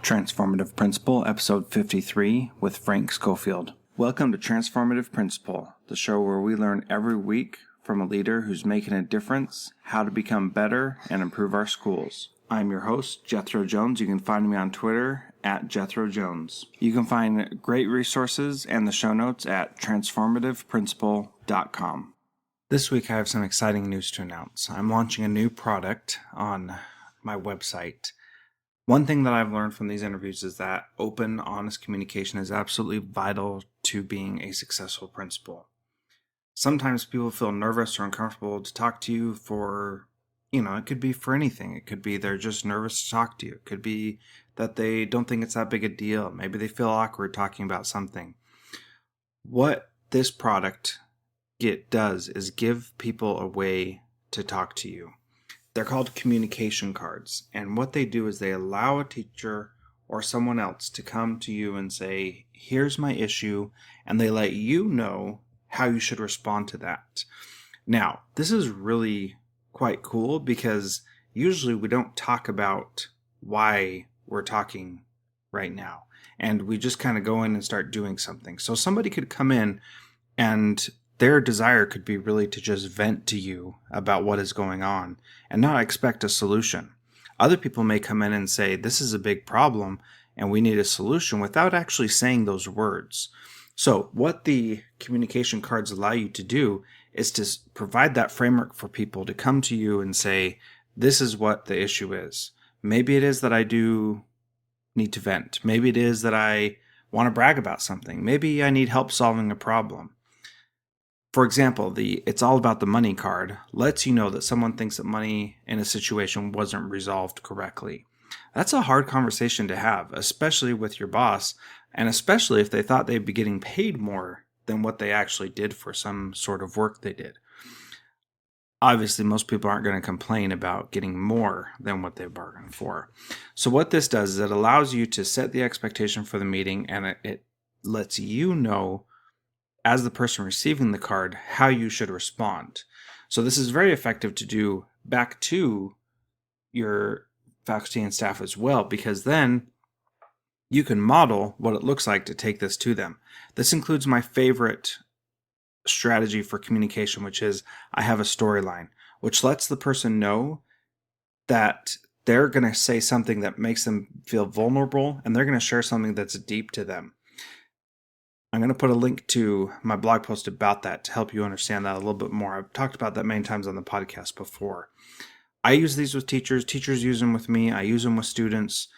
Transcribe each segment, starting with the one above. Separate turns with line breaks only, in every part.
Transformative Principal, Episode 53, with Frank Schofield. Welcome to Transformative Principal, the show where we learn every week from a leader who's making a difference, how to become better and improve our schools. I'm your host, Jethro Jones. You can find me on Twitter at Jethro Jones. You can find great resources and the show notes at transformativeprincipal.com. This week I have some exciting news to announce. I'm launching a new product on my website. One thing that I've learned from these interviews is that open, honest communication is absolutely vital to being a successful principal. Sometimes people feel nervous or uncomfortable to talk to you for, it could be for anything. It could be they're just nervous to talk to you. It could be that they don't think it's that big a deal. Maybe they feel awkward talking about something. What this product does is give people a way to talk to you. They're called communication cards, and what they do is they allow a teacher or someone else to come to you and say, here's my issue, and they let you know how you should respond to that. Now, this is really quite cool because usually we don't talk about why we're talking right now, and we just kind of go in and start doing something. So somebody could come in and their desire could be really to just vent to you about what is going on and not expect a solution. Other people may come in and say, this is a big problem and we need a solution without actually saying those words. So what the communication cards allow you to do is to provide that framework for people to come to you and say, this is what the issue is. Maybe it is that I do need to vent. Maybe it is that I want to brag about something. Maybe I need help solving a problem. For example, the It's All About the Money card lets you know that someone thinks that money in a situation wasn't resolved correctly. That's a hard conversation to have, especially with your boss, and especially if they thought they'd be getting paid more than what they actually did for some sort of work they did. Obviously, most people aren't going to complain about getting more than what they bargained for. So what this does is it allows you to set the expectation for the meeting, and it lets you know, as the person receiving the card, how you should respond. So this is very effective to do back to your faculty and staff as well, because then you can model what it looks like to take this to them. This includes my favorite strategy for communication, which is I have a storyline, which lets the person know that they're going to say something that makes them feel vulnerable, and they're going to share something that's deep to them. I'm going to put a link to my blog post about that to help you understand that a little bit more. I've talked about that many times on the podcast before. I use these with teachers. Teachers use them with me. I use them with students.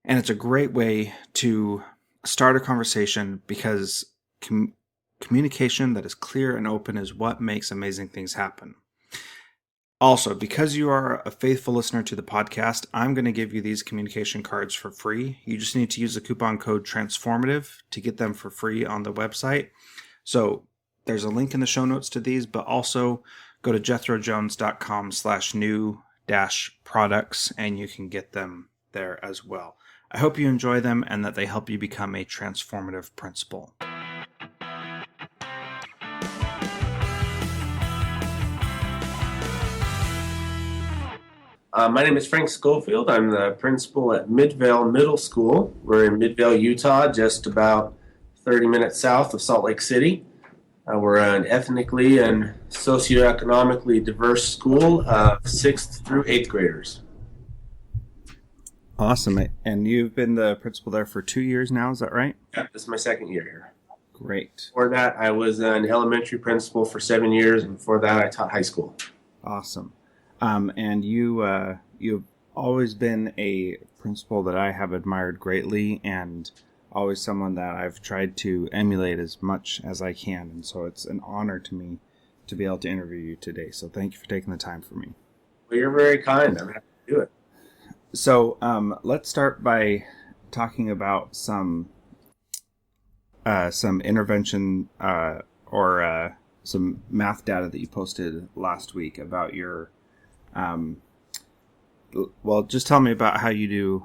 And it's a great way to start a conversation because communication that is clear and open is what makes amazing things happen. Also, because you are a faithful listener to the podcast, I'm going to give you these communication cards for free. You just need to use the coupon code TRANSFORMATIVE to get them for free on the website. So there's a link in the show notes to these, but also go to jethrojones.com/new-products and you can get them there as well. I hope you enjoy them and that they help you become a transformative principal.
My name is Frank Schofield. I'm the principal at Midvale Middle School. We're in Midvale, Utah, just about 30 minutes south of Salt Lake City. We're an ethnically and socioeconomically diverse school of 6th through 8th graders.
Awesome. And you've been the principal there for 2 years now, is that right?
Yeah, this is my second year here.
Great.
Before that, I was an elementary principal for 7 years, and before that, I taught high school.
Awesome. And you've always been a principal that I have admired greatly and always someone that I've tried to emulate as much as I can. And so it's an honor to me to be able to interview you today. So thank you for taking the time for me.
Well, you're very kind. I'm happy to do it.
So let's start by talking about some intervention or some math data that you posted last week about your well, just tell me about how you do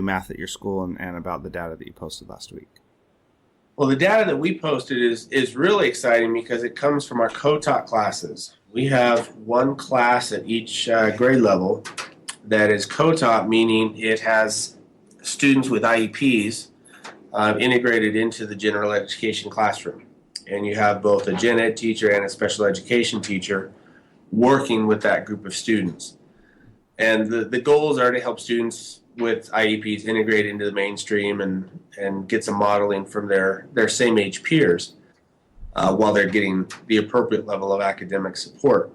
math at your school and about the data that you posted last week.
Well, the data that we posted is really exciting because it comes from our co-taught classes. We have one class at each grade level that is co-taught, meaning it has students with IEPs integrated into the general education classroom. And you have both a gen ed teacher and a special education teacher working with that group of students. And the goals are to help students with IEPs integrate into the mainstream and get some modeling from their same age peers while they're getting the appropriate level of academic support.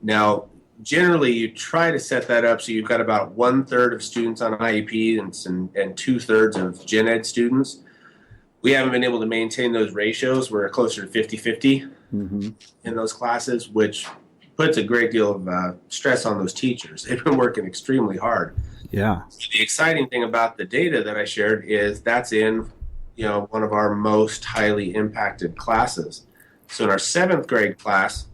Now, generally, you try to set that up so you've got about 1/3 of students on IEP and 2/3 of gen ed students. We haven't been able to maintain those ratios. We're closer to 50-50 in those classes, which puts a great deal of stress on those teachers. They've been working extremely hard.
Yeah.
The exciting thing about the data that I shared is that's in, one of our most highly impacted classes. So in our 7th grade class,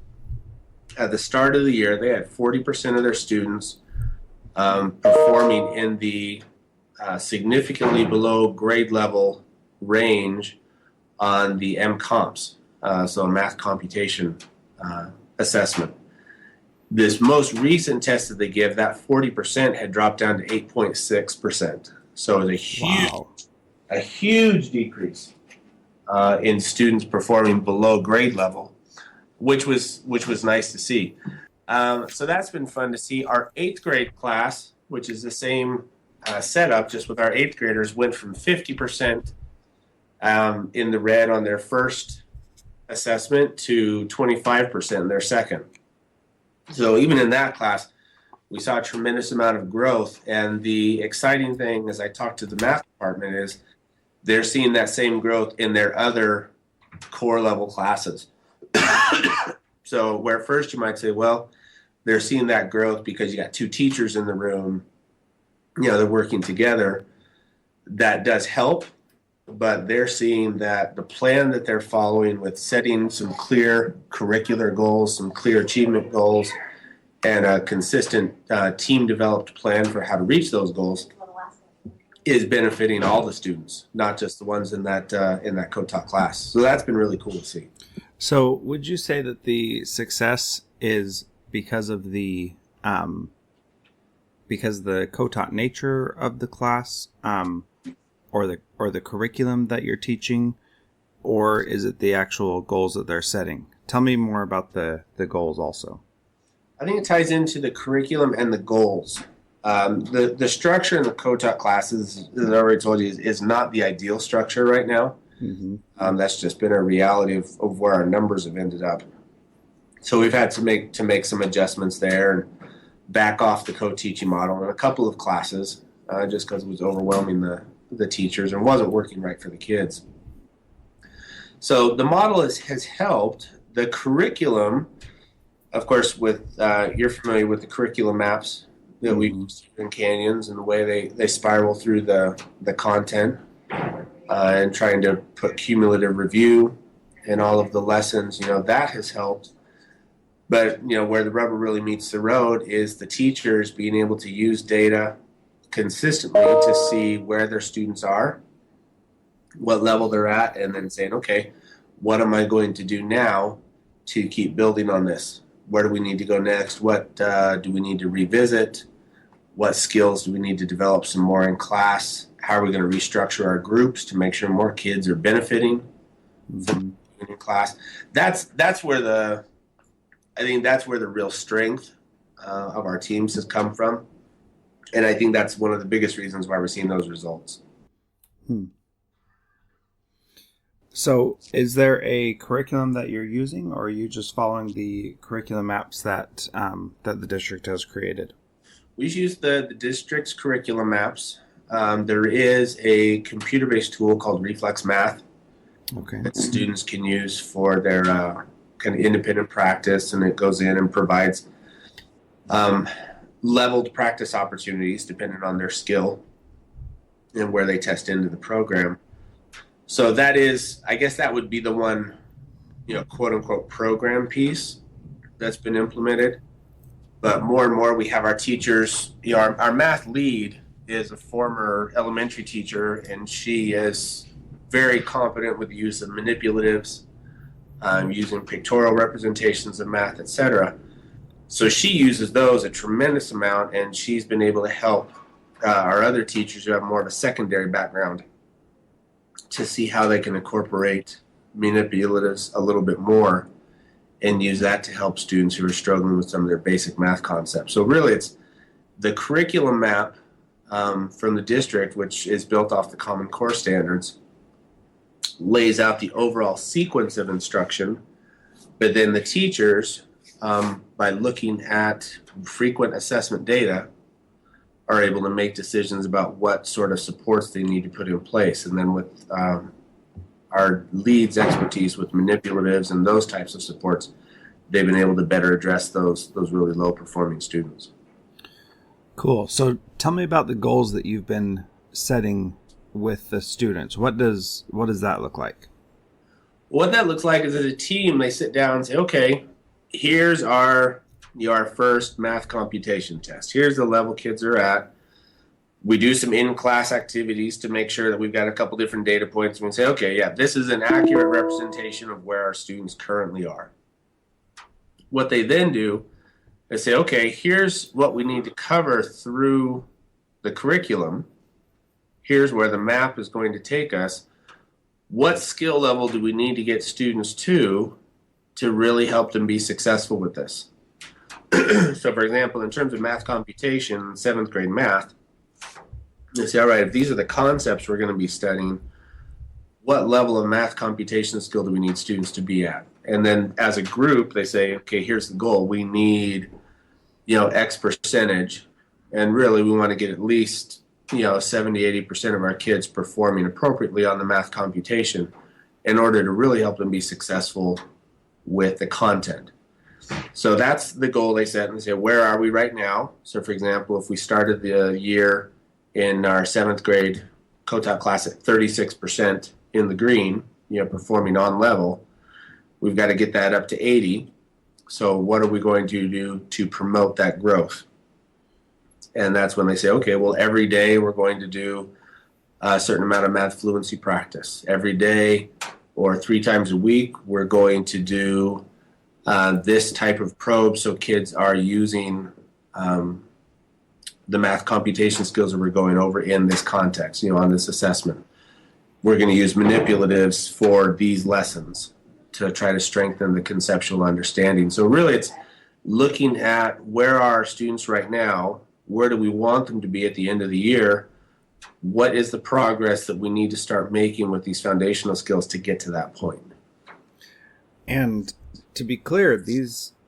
at the start of the year, they had 40% of their students performing in the significantly below grade level range on the MComps, so math computation assessment. This most recent test that they give, that 40% had dropped down to 8.6%. So it was a huge decrease in students performing below grade level, which was nice to see. So that's been fun to see. Our 8th grade class, which is the same setup, just with our 8th graders, went from 50% in the red on their first assessment to 25% in their second. So even in that class, we saw a tremendous amount of growth. And the exciting thing, as I talked to the math department, is they're seeing that same growth in their other core level classes. So where at first you might say, well, they're seeing that growth because you got 2 teachers in the room, they're working together. That does help, but they're seeing that the plan that they're following with setting some clear curricular goals, some clear achievement goals, and a consistent team-developed plan for how to reach those goals is benefiting all the students, not just the ones in that co-taught class. So that's been really cool to see.
So would you say that the success is because of the co-taught nature of the class, or the curriculum that you're teaching, or is it the actual goals that they're setting? Tell me more about the goals also.
I think it ties into the curriculum and the goals. The structure in the co-taught classes, as I already told you, is not the ideal structure right now. That's just been a reality of where our numbers have ended up. So we've had to make some adjustments there and back off the co-teaching model in a couple of classes, just because it was overwhelming the teachers and wasn't working right for the kids. So the model has helped. The curriculum, of course, you're familiar with the curriculum maps that we use in Canyons and the way they spiral through the content, and trying to put cumulative review in all of the lessons, that has helped. But, where the rubber really meets the road is the teachers being able to use data consistently to see where their students are, what level they're at, and then saying, okay, what am I going to do now to keep building on this? Where do we need to go next? What do we need to revisit? What skills do we need to develop some more in class? How are we going to restructure our groups to make sure more kids are benefiting from in class? That's where I think that's where the real strength of our teams has come from. And I think that's one of the biggest reasons why we're seeing those results.
So is there a curriculum that you're using, or are you just following the curriculum maps that the district has created?
We use the district's curriculum maps. There is a computer-based tool called Reflex Math that students can use for their kind of independent practice, and it goes in and provides leveled practice opportunities depending on their skill and where they test into the program. So that is, I guess that would be the one, quote unquote program piece that's been implemented. But more and more we have our teachers, our math lead is a former elementary teacher, and she is very competent with the use of manipulatives, using pictorial representations of math, etc. So she uses those a tremendous amount, and she's been able to help our other teachers who have more of a secondary background to see how they can incorporate manipulatives a little bit more and use that to help students who are struggling with some of their basic math concepts. So really it's the curriculum map from the district, which is built off the Common Core standards, lays out the overall sequence of instruction, but then the teachers, by looking at frequent assessment data, are able to make decisions about what sort of supports they need to put in place. And then with our leads expertise with manipulatives and those types of supports, they've been able to better address those really low performing students.
Cool. So tell me about the goals that you've been setting with the students. What does that look like?
What that looks like is, as a team, they sit down and say, okay, here's our first math computation test. Here's the level kids are at. We do some in-class activities to make sure that we've got a couple different data points. And we say, okay, yeah, this is an accurate representation of where our students currently are. What they then do is say, okay, here's what we need to cover through the curriculum. Here's where the map is going to take us. What skill level do we need to get students to really help them be successful with this? So, for example, in terms of math computation, 7th grade math, they say, all right, if these are the concepts we're going to be studying, what level of math computation skill do we need students to be at? And then as a group, they say, okay, here's the goal. We need, X percentage. And really, we want to get at least, 70, 80% of our kids performing appropriately on the math computation in order to really help them be successful with the content. So that's the goal they set, and they say, where are we right now? So, for example, if we started the year in our 7th grade COTAP class at 36% in the green, performing on level, we've got to get that up to 80. So what are we going to do to promote that growth? And that's when they say, okay, well, every day we're going to do a certain amount of math fluency practice. Every day or 3 times a week, we're going to do this type of probe so kids are using the math computation skills that we're going over in this context, on this assessment. We're going to use manipulatives for these lessons to try to strengthen the conceptual understanding. So really it's looking at where are our students right now, where do we want them to be at the end of the year, what is the progress that we need to start making with these foundational skills to get to that point.
And to be clear,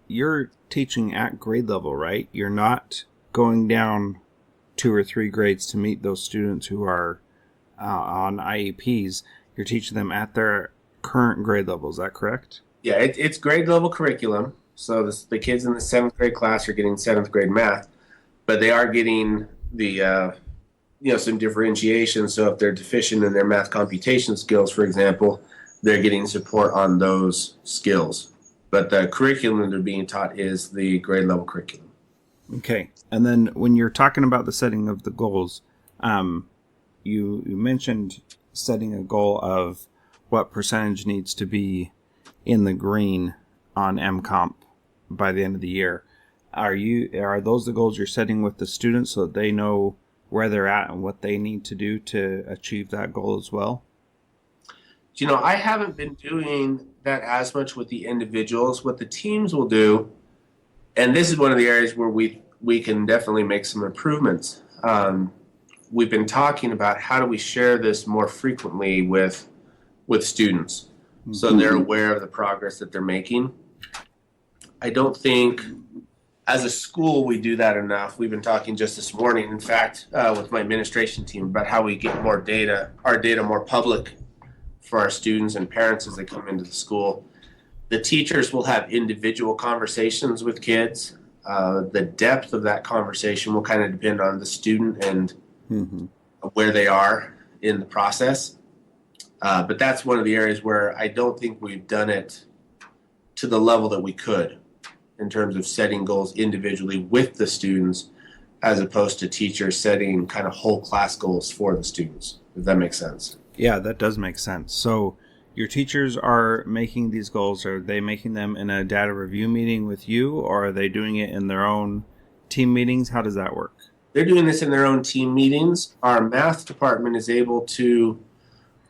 you're teaching at grade level, right? You're not going down 2 or 3 grades to meet those students who are on IEPs. You're teaching them at their current grade level. Is that correct? Yeah,
it's grade level curriculum. So the kids in the 7th grade class are getting 7th grade math, but they are getting the some differentiation. So if they're deficient in their math computation skills, for example, they're getting support on those skills. But the curriculum they're being taught is the grade level curriculum.
Okay. And then when you're talking about the setting of the goals, you mentioned setting a goal of what percentage needs to be in the green on MComp by the end of the year. Are those the goals you're setting with the students so that they know where they're at and what they need to do to achieve that goal as well?
I haven't been doing that as much with the individuals. What the teams will do, and this is one of the areas where we can definitely make some improvements. We've been talking about how do we share this more frequently with students so they're aware of the progress that they're making. I don't think as a school we do that enough. We've been talking just this morning, in fact, with my administration team about how we get our data more public for our students and parents as they come into the school. The teachers will have individual conversations with kids. The depth of that conversation will kind of depend on the student and where they are in the process. But that's one of the areas where I don't think we've done it to the level that we could in terms of setting goals individually with the students as opposed to teachers setting kind of whole class goals for the students, if that makes sense.
Yeah, that does make sense. So your teachers are making these goals. Are they making them in a data review meeting with you, or are they doing it in their own team meetings? How does that work?
they're doing this in their own team meetings. Our math department is able to,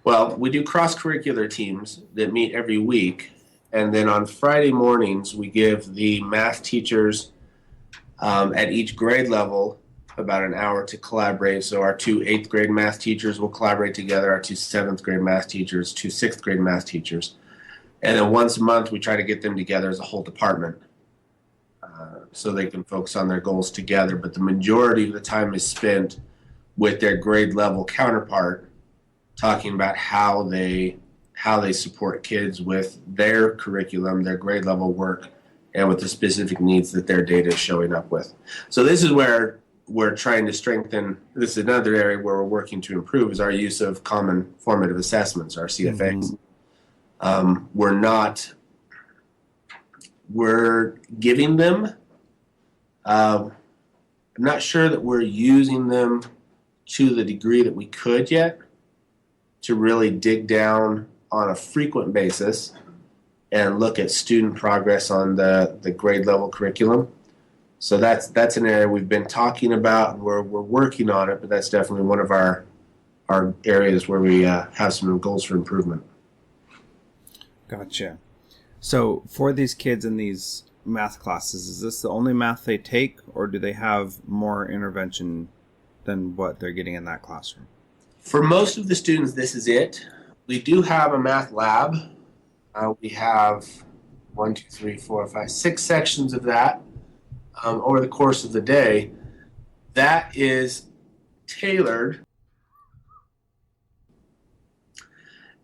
well, we do cross-curricular teams that meet every week. And then on Friday mornings, we give the math teachers at each grade level about an hour to collaborate. So our two 8th grade math teachers will collaborate together, our two 7th grade math teachers, two 6th grade math teachers. And then once a month, we try to get them together as a whole department so they can focus on their goals together. But the majority of the time is spent with their grade level counterpart, talking about how they support kids with their curriculum, their grade level work, and with the specific needs that their data is showing up with. So this is where we're trying to strengthen. This is another area where we're working to improve is our use of common formative assessments, our CFAs. We're giving them. I'm not sure that we're using them to the degree that we could yet to really dig down on a frequent basis and look at student progress on the grade level curriculum. So that's an area we've been talking about and we're working on it, but that's definitely one of our areas where we have some goals for improvement.
Gotcha. So for these kids in these math classes, is this the only math they take, or do they have more intervention than what they're getting in that classroom?
For most of the students, this is it. We do have a math lab. We have 6 sections of that over the course of the day. That is tailored.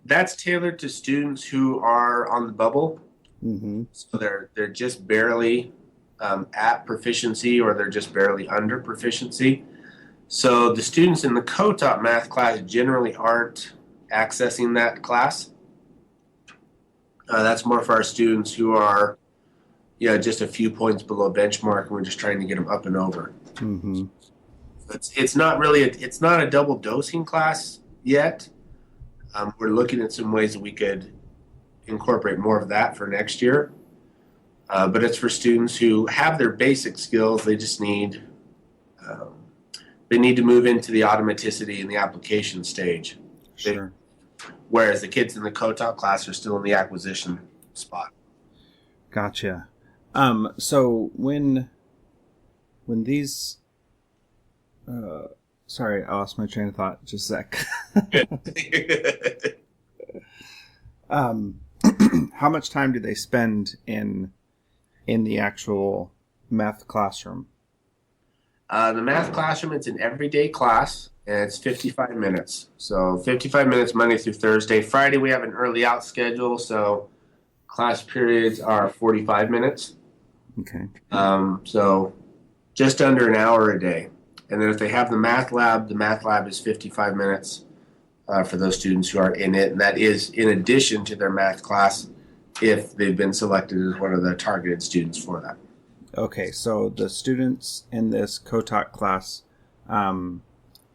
That's tailored to students who are on the bubble. Mm-hmm. So they're just barely at proficiency, or they're just barely under proficiency. So the students in the co-taught math class generally aren't accessing that class. That's more for our students who are, just a few points below benchmark, and we're just trying to get them up and over. Mm-hmm. It's not really it's not a double dosing class yet. We're looking at some ways that we could incorporate more of that for next year. But it's for students who have their basic skills. They just need to move into the automaticity and the application stage.
Sure.
Whereas the kids in the co-taught class are still in the acquisition spot.
Gotcha. So when these sorry, I lost my train of thought. Just a sec. How much time do they spend in the actual math classroom?
The math classroom, it's an everyday class, and it's 55 minutes. So 55 minutes Monday through Thursday. Friday, we have an early out schedule, so class periods are 45 minutes.
Okay.
So just under an hour a day. And then if they have the math lab is 55 minutes for those students who are in it. And that is in addition to their math class if they've been selected as one of the targeted students for that.
Okay, so the students in this co-taught class,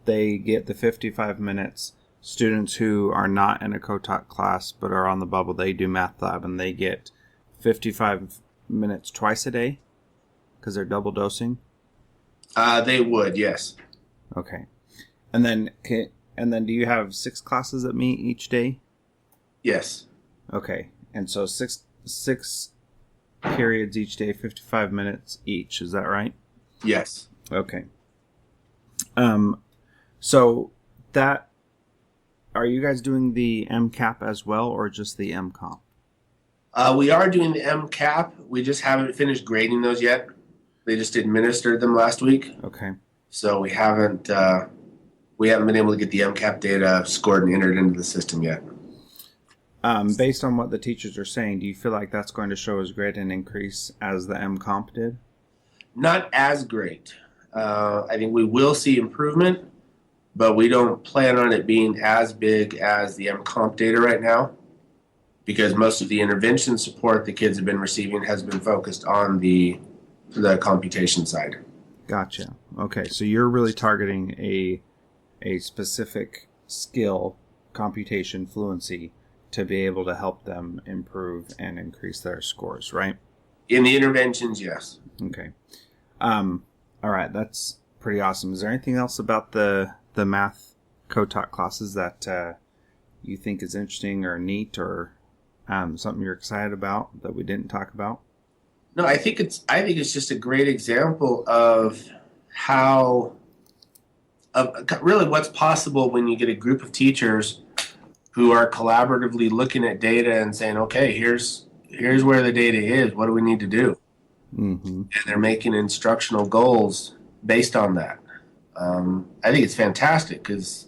they get the 55 minutes. Students who are not in a co-taught class but are on the bubble, they do math lab, and they get 55 minutes twice a day because they're double dosing?
They would, yes.
Okay. And then do you have 6 classes that meet each day?
Yes.
Okay. And so six periods each day, 55 minutes each. Is that right?
Yes.
Okay. So that, are you guys doing the MCAP as well, or just the MComp?
We are doing the MCAP. We just haven't finished grading those yet. They just administered them last week.
Okay.
So we haven't been able to get the MCAP data scored and entered into the system yet.
Based on what the teachers are saying, do you feel like that's going to show as great an increase as the MComp did?
Not as great. I think we will see improvement, but we don't plan on it being as big as the MComp data right now, because most of the intervention support the kids have been receiving has been focused on the computation side.
Gotcha. Okay, so you're really targeting a specific skill, computation fluency, to be able to help them improve and increase their scores, right?
In the interventions, yes.
Okay. All right, that's pretty awesome. Is there anything else about the math co-taught classes that you think is interesting or neat, or something you're excited about that we didn't talk about?
No, I think it's just a great example of how of really what's possible when you get a group of teachers who are collaboratively looking at data and saying, okay, here's where the data is. What do we need to do?
Mm-hmm.
And they're making instructional goals based on that. I think it's fantastic because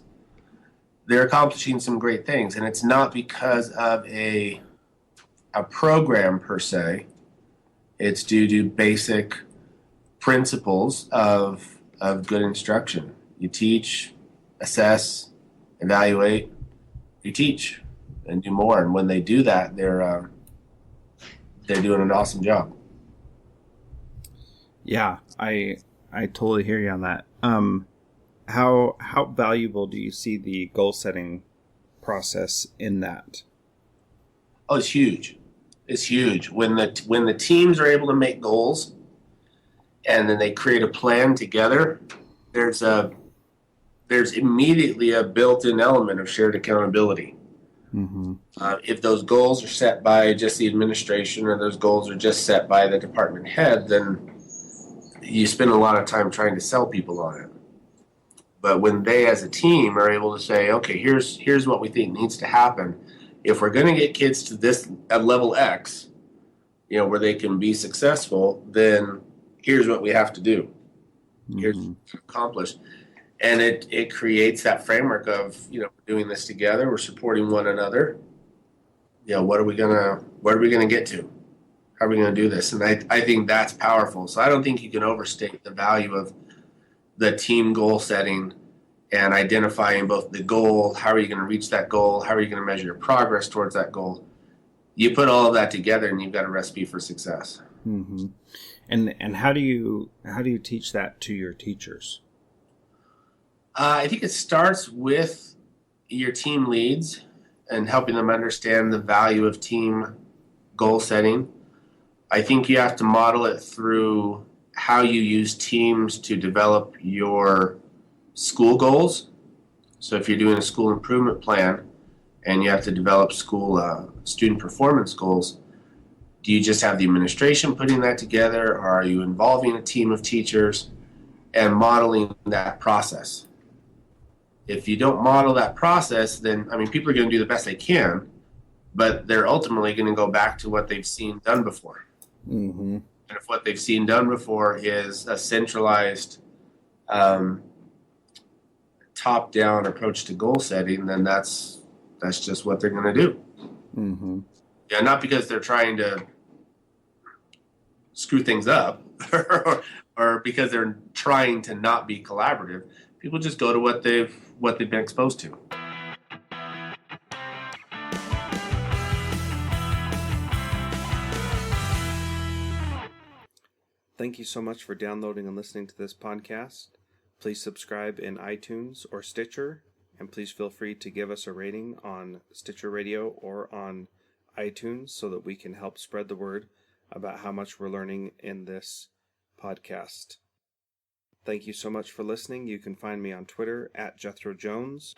they're accomplishing some great things, and it's not because of a program per se. It's due to basic principles of good instruction. You teach, assess, evaluate, you teach, and do more. And when they do that, they're doing an awesome job.
Yeah, I totally hear you on that. How valuable do you see the goal setting process in that?
Oh, it's huge. It's huge when the teams are able to make goals and then they create a plan together. There's a there's immediately a built-in element of shared accountability.
Mm-hmm.
If those goals are set by just the administration or those goals are just set by the department head, then you spend a lot of time trying to sell people on it. But when they, as a team, are able to say, okay, here's what we think needs to happen. If we're going to get kids to this at level X, where they can be successful, then here's what we have to do. Here's what to accomplish. And it creates that framework of, we're doing this together, we're supporting one another. What are we gonna get to? How are we gonna do this? And I think that's powerful. So I don't think you can overstate the value of the team goal setting and identifying both the goal, how are you going to reach that goal, how are you going to measure your progress towards that goal. You put all of that together and you've got a recipe for success.
Mm-hmm. And how do you teach that to your teachers?
I think it starts with your team leads and helping them understand the value of team goal setting. I think you have to model it through how you use teams to develop your school goals. So if you're doing a school improvement plan and you have to develop school student performance goals, do you just have the administration putting that together, or are you involving a team of teachers and modeling that process? If you don't model that process, then people are going to do the best they can, but they're ultimately going to go back to what they've seen done before.
Mm-hmm.
And if what they've seen done before is a centralized, top-down approach to goal setting, then that's just what they're going to do.
Mm-hmm.
Yeah, not because they're trying to screw things up or because they're trying to not be collaborative. People just go to what they've been exposed to.
Thank you so much for downloading and listening to this podcast. Please subscribe in iTunes or Stitcher, and please feel free to give us a rating on Stitcher Radio or on iTunes so that we can help spread the word about how much we're learning in this podcast. Thank you so much for listening. You can find me on Twitter at Jethro Jones.